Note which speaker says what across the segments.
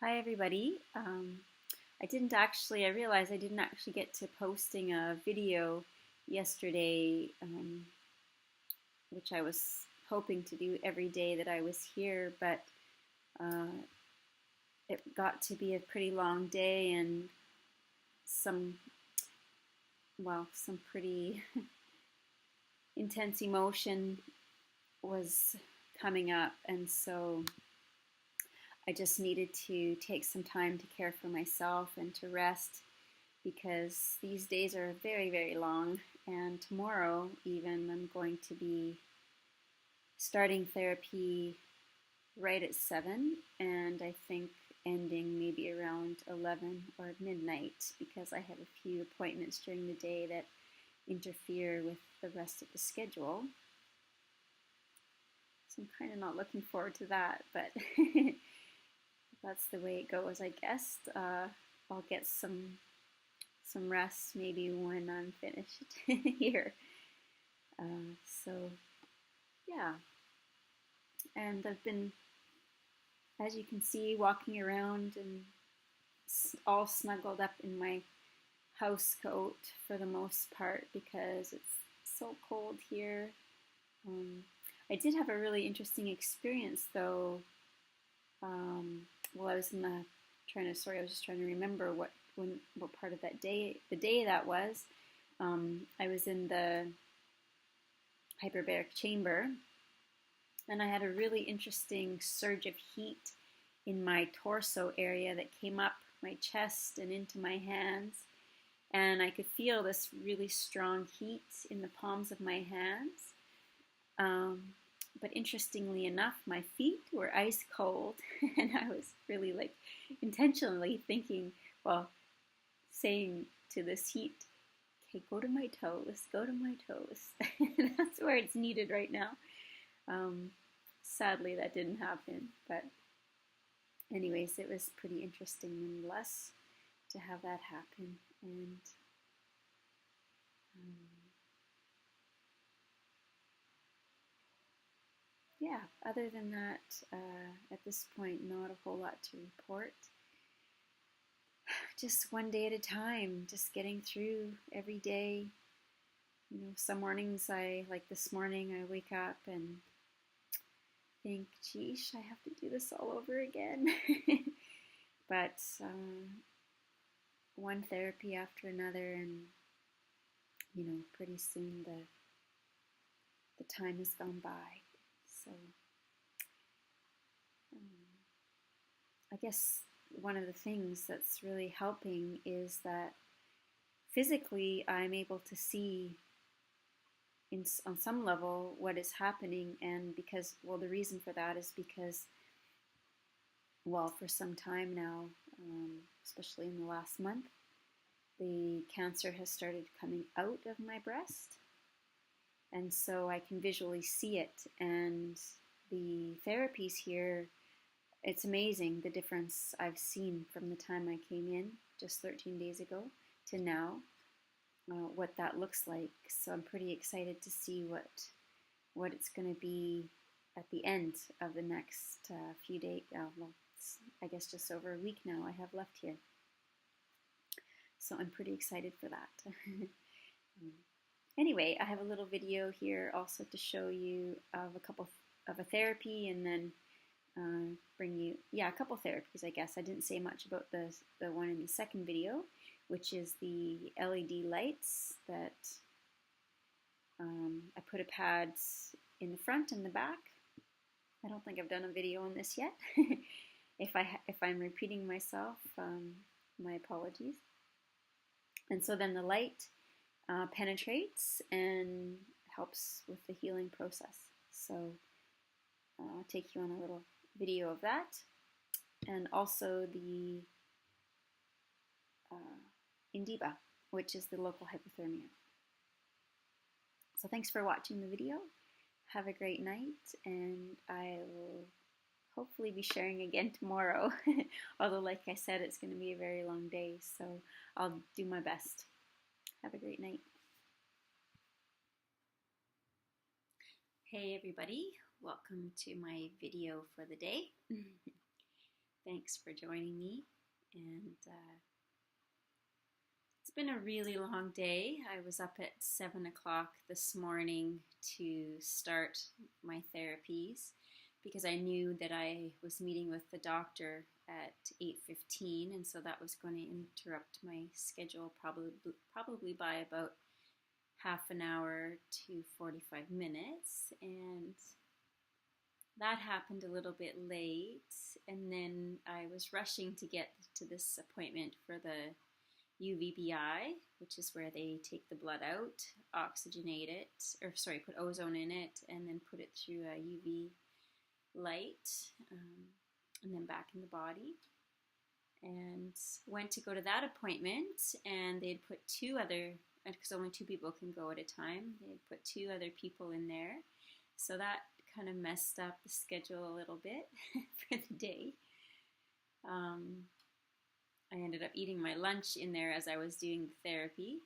Speaker 1: Hi everybody. I realized I didn't actually get to posting a video yesterday, which I was hoping to do every day that I was here, but uh, it got to be a pretty long day and some, some pretty intense emotion was coming up, and so I just needed to take some time to care for myself and to rest because these days are very, very long. And tomorrow, even, I'm going to be starting therapy right at 7, and I think ending maybe around 11 or midnight because I have a few appointments during the day that interfere with the rest of the schedule. So I'm kind of not looking forward to that, but that's the way it goes, I guess. I'll get some rest maybe when I'm finished here. So yeah, and I've been, as you can see, walking around and all snuggled up in my house coat for the most part because it's so cold here. Um, I did have a really interesting experience though. Well, I was in the I was just trying to remember what part of that day, the day that was. I was in the hyperbaric chamber, and I had a really interesting surge of heat in my torso area that came up my chest and into my hands. And I could feel this really strong heat in the palms of my hands. But interestingly enough, my feet were ice cold, and I was really like intentionally thinking, well, saying to this heat, okay, go to my toes, go to my toes. That's where it's needed right now. Sadly, that didn't happen, but anyways, it was pretty interesting nonetheless to have that happen. And um, yeah, other than that, at this point, not a whole lot to report. Just one day at a time, just getting through every day. You know, some mornings like this morning, I wake up and think, geesh, I have to do this all over again. But one therapy after another, and pretty soon the time has gone by. So um, I guess one of the things that's really helping is that physically I'm able to see on some level what is happening, and because, well, the reason for that is because, well, for some time now, especially in the last month, the cancer has started coming out of my breast, and so I can visually see it. And the therapies here, it's amazing the difference I've seen from the time I came in just 13 days ago to now, what that looks like. So I'm pretty excited to see what it's going to be at the end of the next few days. Well, I guess just over a week now I have left here. So I'm pretty excited for that. Anyway, I have a little video here also to show you of a therapy, and then bring you, a couple therapies, I guess. I didn't say much about the one in the second video, which is the LED lights that I put a pads in the front and the back. I don't think I've done a video on this yet. If I'm repeating myself, my apologies. And so then the light penetrates and helps with the healing process. So I'll take you on a little video of that, and also the Indiba, which is the local hypothermia. So thanks for watching the video. Have a great night, and I will hopefully be sharing again tomorrow. Although, like I said, it's going to be a very long day, so I'll do my best. Have a great night. Hey everybody, welcome to my video for the day. Thanks for joining me. And it's been a really long day. I was up at 7 o'clock this morning to start my therapies because I knew that I was meeting with the doctor at 8:15, and so that was going to interrupt my schedule probably by about half an hour to 45 minutes. And that happened a little bit late, and then I was rushing to get to this appointment for the UVBI, which is where they take the blood out, oxygenate it, put ozone in it, and then put it through a UV light, and then back in the body. And went to go to that appointment, and they'd put two other, because only two people can go at a time, they'd put two other people in there. So that kind of messed up the schedule a little bit for the day. I ended up eating my lunch in there as I was doing the therapy.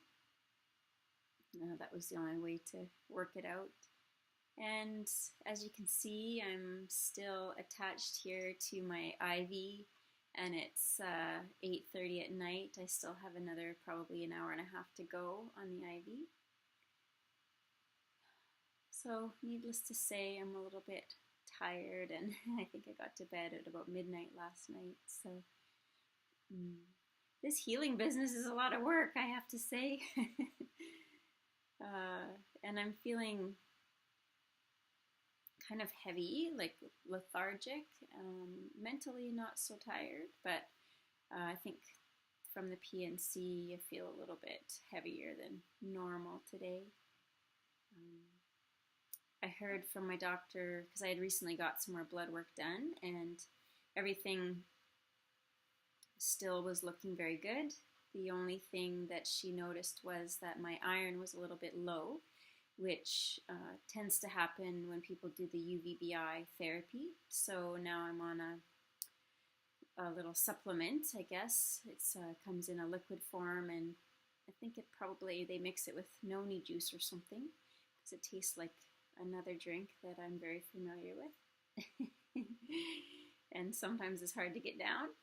Speaker 1: That was the only way to work it out. And as you can see, I'm still attached here to my IV, and it's 8:30 at night. I still have another probably an hour and a half to go on the IV. So needless to say, I'm a little bit tired, and I think I got to bed at about midnight last night. So this healing business is a lot of work, I have to say. And I'm feeling kind of heavy, like lethargic, mentally not so tired, but I think from the PNC I feel a little bit heavier than normal today. I heard from my doctor, because I had recently got some more blood work done, and everything still was looking very good. The only thing that she noticed was that my iron was a little bit low, which tends to happen when people do the UVBI therapy. So now I'm on a little supplement, I guess. It comes in a liquid form, and I think they mix it with noni juice or something, because it tastes like another drink that I'm very familiar with. And sometimes it's hard to get down.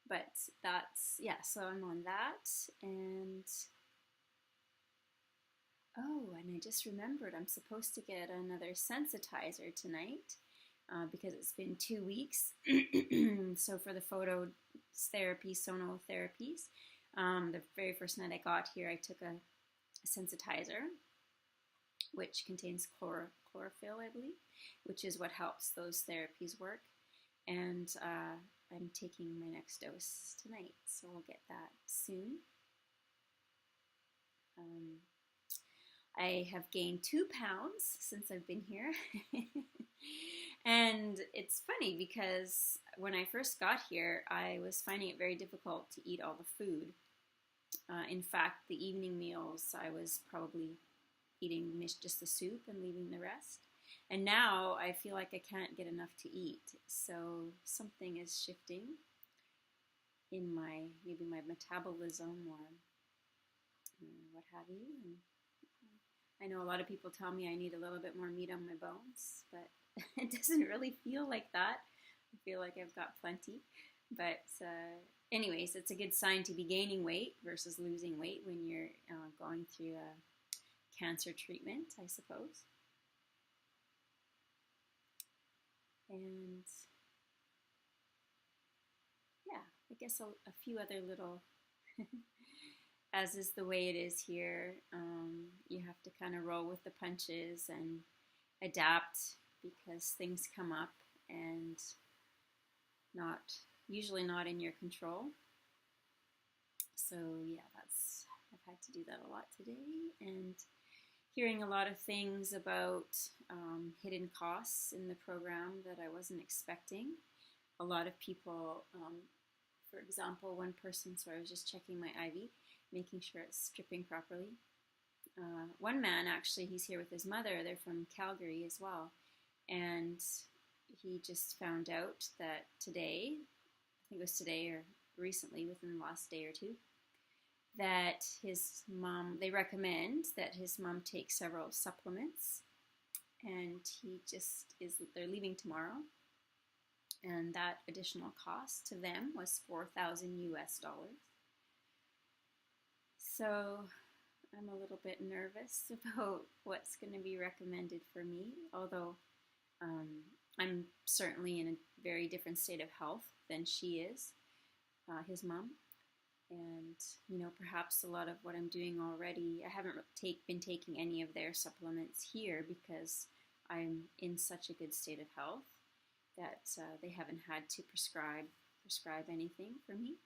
Speaker 1: But so I'm on that. And I just remembered I'm supposed to get another sensitizer tonight because it's been 2 weeks. So for the sonotherapies, the very first night I got here, I took a sensitizer, which contains chlorophyll, I believe, which is what helps those therapies work. And I'm taking my next dose tonight, so I'll get that soon. I have gained 2 pounds since I've been here. And it's funny because when I first got here, I was finding it very difficult to eat all the food. In fact, the evening meals, I was probably eating just the soup and leaving the rest. And now I feel like I can't get enough to eat. So something is shifting in maybe my metabolism or what have you. And I know a lot of people tell me I need a little bit more meat on my bones, but it doesn't really feel like that. I feel like I've got plenty. But anyways, it's a good sign to be gaining weight versus losing weight when you're going through a cancer treatment, I suppose. And yeah, I guess a few other little, as is the way it is here, you have to kind of roll with the punches and adapt because things come up and usually not in your control. So yeah, I've had to do that a lot today, and hearing a lot of things about hidden costs in the program that I wasn't expecting. A lot of people, for example, one person, so I was just checking my IV, making sure it's dripping properly. One man, actually, he's here with his mother. They're from Calgary as well. And he just found out that today, I think it was today or recently, within the last day or two, that his mom, they recommend that his mom take several supplements, and they're leaving tomorrow, and that additional cost to them was 4,000 US dollars. So I'm a little bit nervous about what's going to be recommended for me, although um, I'm certainly in a very different state of health than she is, his mom. And, perhaps a lot of what I'm doing already, I haven't been taking any of their supplements here because I'm in such a good state of health that they haven't had to prescribe anything for me.